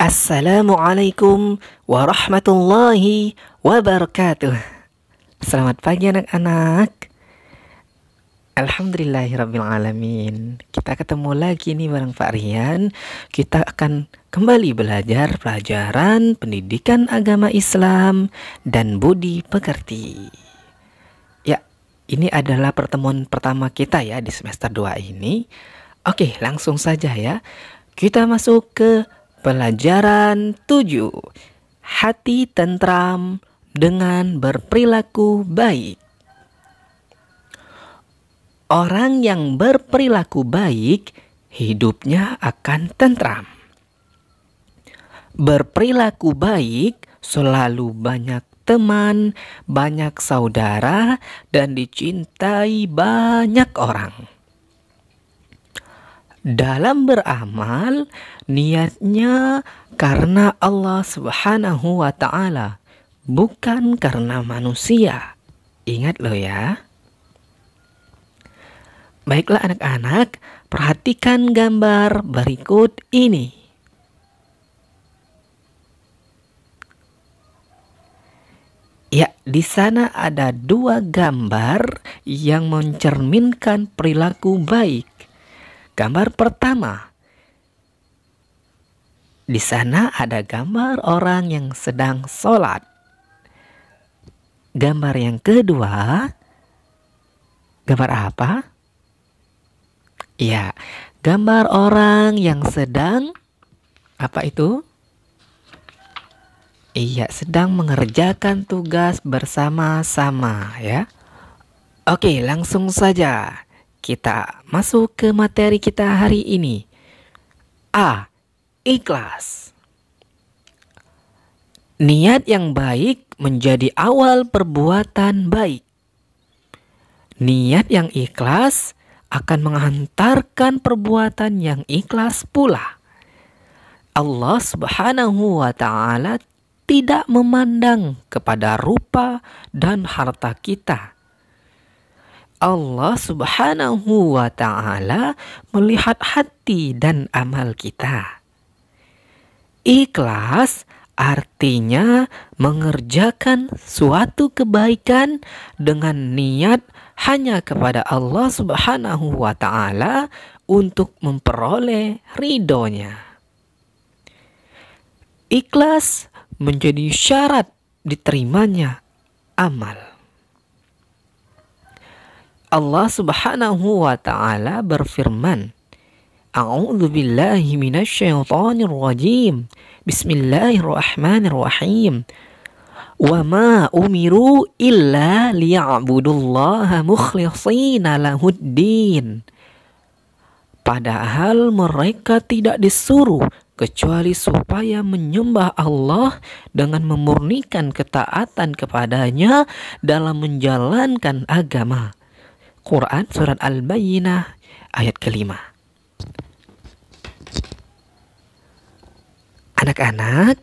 Assalamualaikum warahmatullahi wabarakatuh. Selamat pagi anak-anak. Alhamdulillahirrabbilalamin. Kita ketemu lagi nih bareng Pak Rian. Kita akan kembali belajar pelajaran pendidikan agama Islam dan budi pekerti. Ya, ini adalah pertemuan pertama kita ya di semester 2 ini. Oke, langsung saja ya. Kita masuk ke pelajaran 7. Hati tentram dengan berperilaku baik. Orang yang berperilaku baik, hidupnya akan tentram. Berperilaku baik selalu banyak teman, banyak saudara, dan dicintai banyak orang. Dalam beramal, niatnya karena Allah Subhanahu wa Ta'ala, bukan karena manusia. Ingat loh ya. Baiklah anak-anak, perhatikan gambar berikut ini. Ya, di sana ada 2 gambar yang mencerminkan perilaku baik. Gambar pertama, di sana ada gambar orang yang sedang sholat. Gambar yang kedua, gambar apa? Ya, gambar orang yang sedang, apa itu? Iya, sedang mengerjakan tugas bersama-sama ya. Oke, langsung saja kita masuk ke materi kita hari ini. A. Ikhlas. Niat yang baik menjadi awal perbuatan baik. Niat yang ikhlas akan menghantarkan perbuatan yang ikhlas pula. Allah Subhanahu wa Ta'ala tidak memandang kepada rupa dan harta kita. Allah Subhanahu wa Ta'ala melihat hati dan amal kita. Ikhlas artinya mengerjakan suatu kebaikan dengan niat hanya kepada Allah Subhanahu wa Ta'ala untuk memperoleh ridhonya. Ikhlas menjadi syarat diterimanya amal. Allah Subhanahu wa Ta'ala berfirman, A'udzu billahi minasyaitonir rajim. Bismillahirrahmanirrahim. Wa ma umiru illa liya'budullaha mukhlishina lahuddin. Padahal mereka tidak disuruh kecuali supaya menyembah Allah dengan memurnikan ketaatan kepadanya dalam menjalankan agama. Quran Surat Al-Bayyinah ayat ke-5. Anak-anak,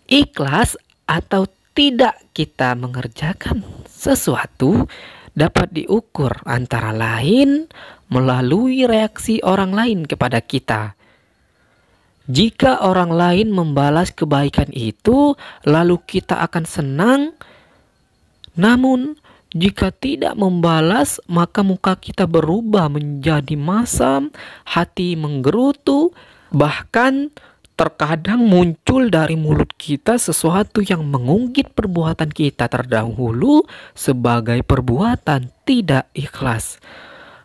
ikhlas atau tidak kita mengerjakan sesuatu dapat diukur antara lain melalui reaksi orang lain kepada kita. Jika orang lain membalas kebaikan itu, lalu kita akan senang. Namun, jika tidak membalas, maka muka kita berubah menjadi masam, hati menggerutu, bahkan terkadang muncul dari mulut kita sesuatu yang mengungkit perbuatan kita terdahulu sebagai perbuatan tidak ikhlas.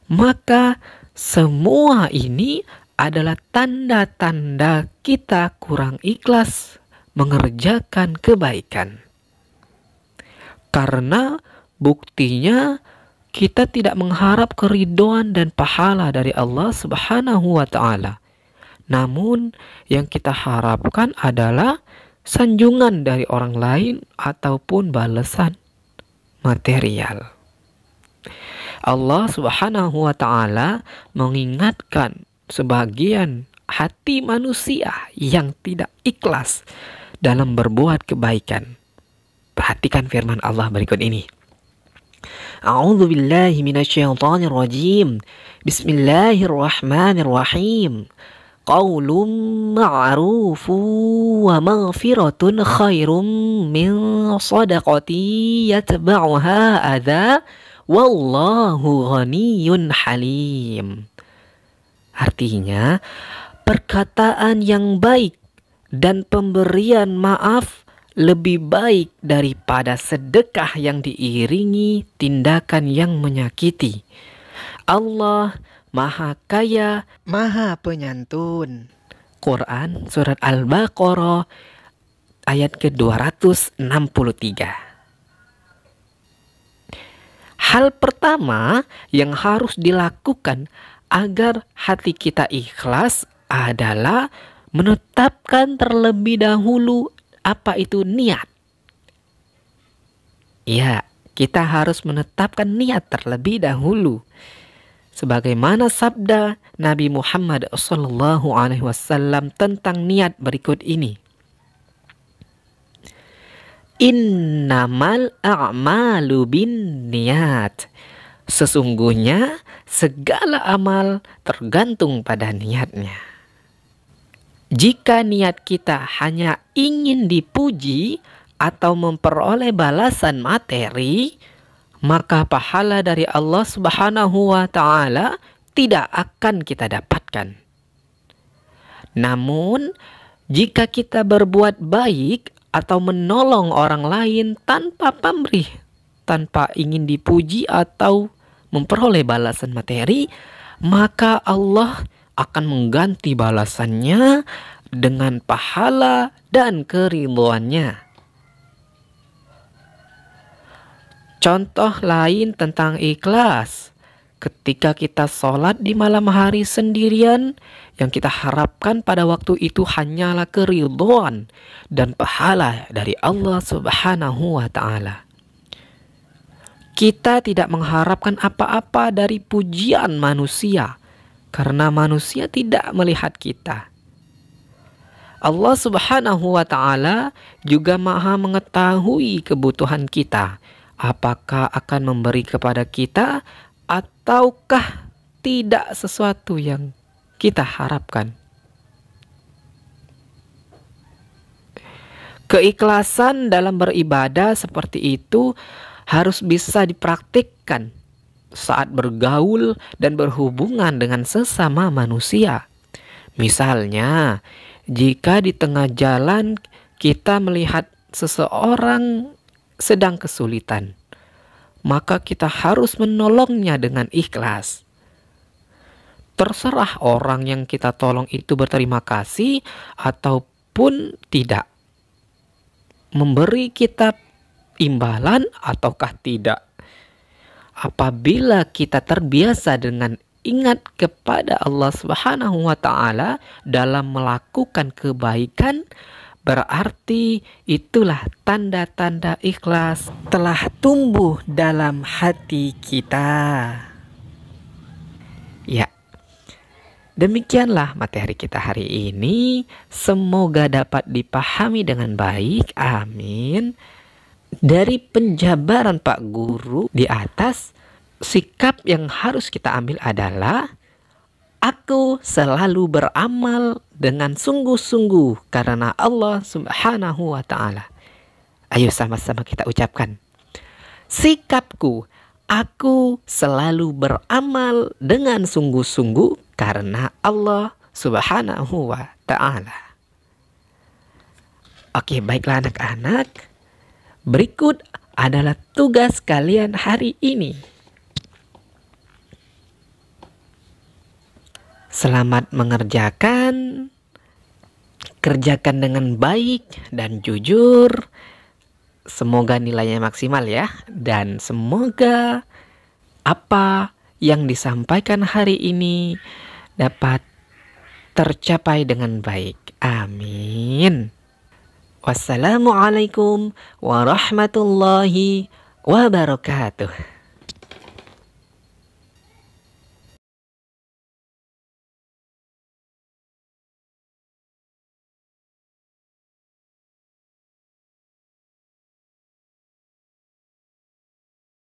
Maka semua ini adalah tanda-tanda kita kurang ikhlas mengerjakan kebaikan. Karena buktinya kita tidak mengharap keridhaan dan pahala dari Allah Subhanahu wa Ta'ala. Namun yang kita harapkan adalah sanjungan dari orang lain ataupun balasan material. Allah Subhanahu wa Ta'ala mengingatkan sebagian hati manusia yang tidak ikhlas dalam berbuat kebaikan. Perhatikan firman Allah berikut ini. A'udzu billahi minasyaitonir rajim. Bismillahirrahmanirrahim. qaulun ma'rufun wa maghfiratun khairum min shadaqati yatba'uha adza wallahu ghaniyyun halim. Artinya, perkataan yang baik dan pemberian maaf lebih baik daripada sedekah yang diiringi tindakan yang menyakiti. Allah Maha Kaya, Maha Penyantun. Quran Surat Al-Baqarah ayat ke-263. Hal pertama yang harus dilakukan agar hati kita ikhlas adalah menetapkan terlebih dahulu apa itu niat. Ya, kita harus menetapkan niat terlebih dahulu. Sebagaimana sabda Nabi Muhammad SAW tentang niat berikut ini. Innamal a'malu bin niat. Sesungguhnya segala amal tergantung pada niatnya. Jika niat kita hanya ingin dipuji atau memperoleh balasan materi, maka pahala dari Allah Subhanahu wa Ta'ala tidak akan kita dapatkan. Namun, jika kita berbuat baik atau menolong orang lain tanpa pamrih, tanpa ingin dipuji atau memperoleh balasan materi, maka Allah akan mengganti balasannya dengan pahala dan keridhoannya. Contoh lain tentang ikhlas. Ketika kita sholat di malam hari sendirian, yang kita harapkan pada waktu itu hanyalah keridhoan dan pahala dari Allah Subhanahu wa Ta'ala. Kita tidak mengharapkan apa-apa dari pujian manusia, karena manusia tidak melihat kita. Allah Subhanahu wa Ta'ala juga Maha mengetahui kebutuhan kita. Apakah akan memberi kepada kita ataukah tidak sesuatu yang kita harapkan. Keikhlasan dalam beribadah seperti itu harus bisa dipraktikkan saat bergaul dan berhubungan dengan sesama manusia. Misalnya, jika di tengah jalan kita melihat seseorang sedang kesulitan, maka kita harus menolongnya dengan ikhlas. Terserah orang yang kita tolong itu berterima kasih ataupun tidak, memberi kita imbalan ataukah tidak. Apabila kita terbiasa dengan ingat kepada Allah Subhanahu wa Ta'ala dalam melakukan kebaikan, berarti itulah tanda-tanda ikhlas telah tumbuh dalam hati kita. Ya, demikianlah materi kita hari ini. Semoga dapat dipahami dengan baik. Amin. Dari penjabaran Pak Guru di atas, sikap yang harus kita ambil adalah aku selalu beramal dengan sungguh-sungguh karena Allah Subhanahu wa Ta'ala. Ayo sama-sama kita ucapkan. Sikapku, aku selalu beramal dengan sungguh-sungguh karena Allah Subhanahu wa Ta'ala. Oke, baiklah anak-anak. Berikut adalah tugas kalian hari ini. Selamat mengerjakan, kerjakan dengan baik dan jujur. Semoga nilainya maksimal ya. Dan semoga apa yang disampaikan hari ini dapat tercapai dengan baik. Amin. Wassalamualaikum warahmatullahi wabarakatuh.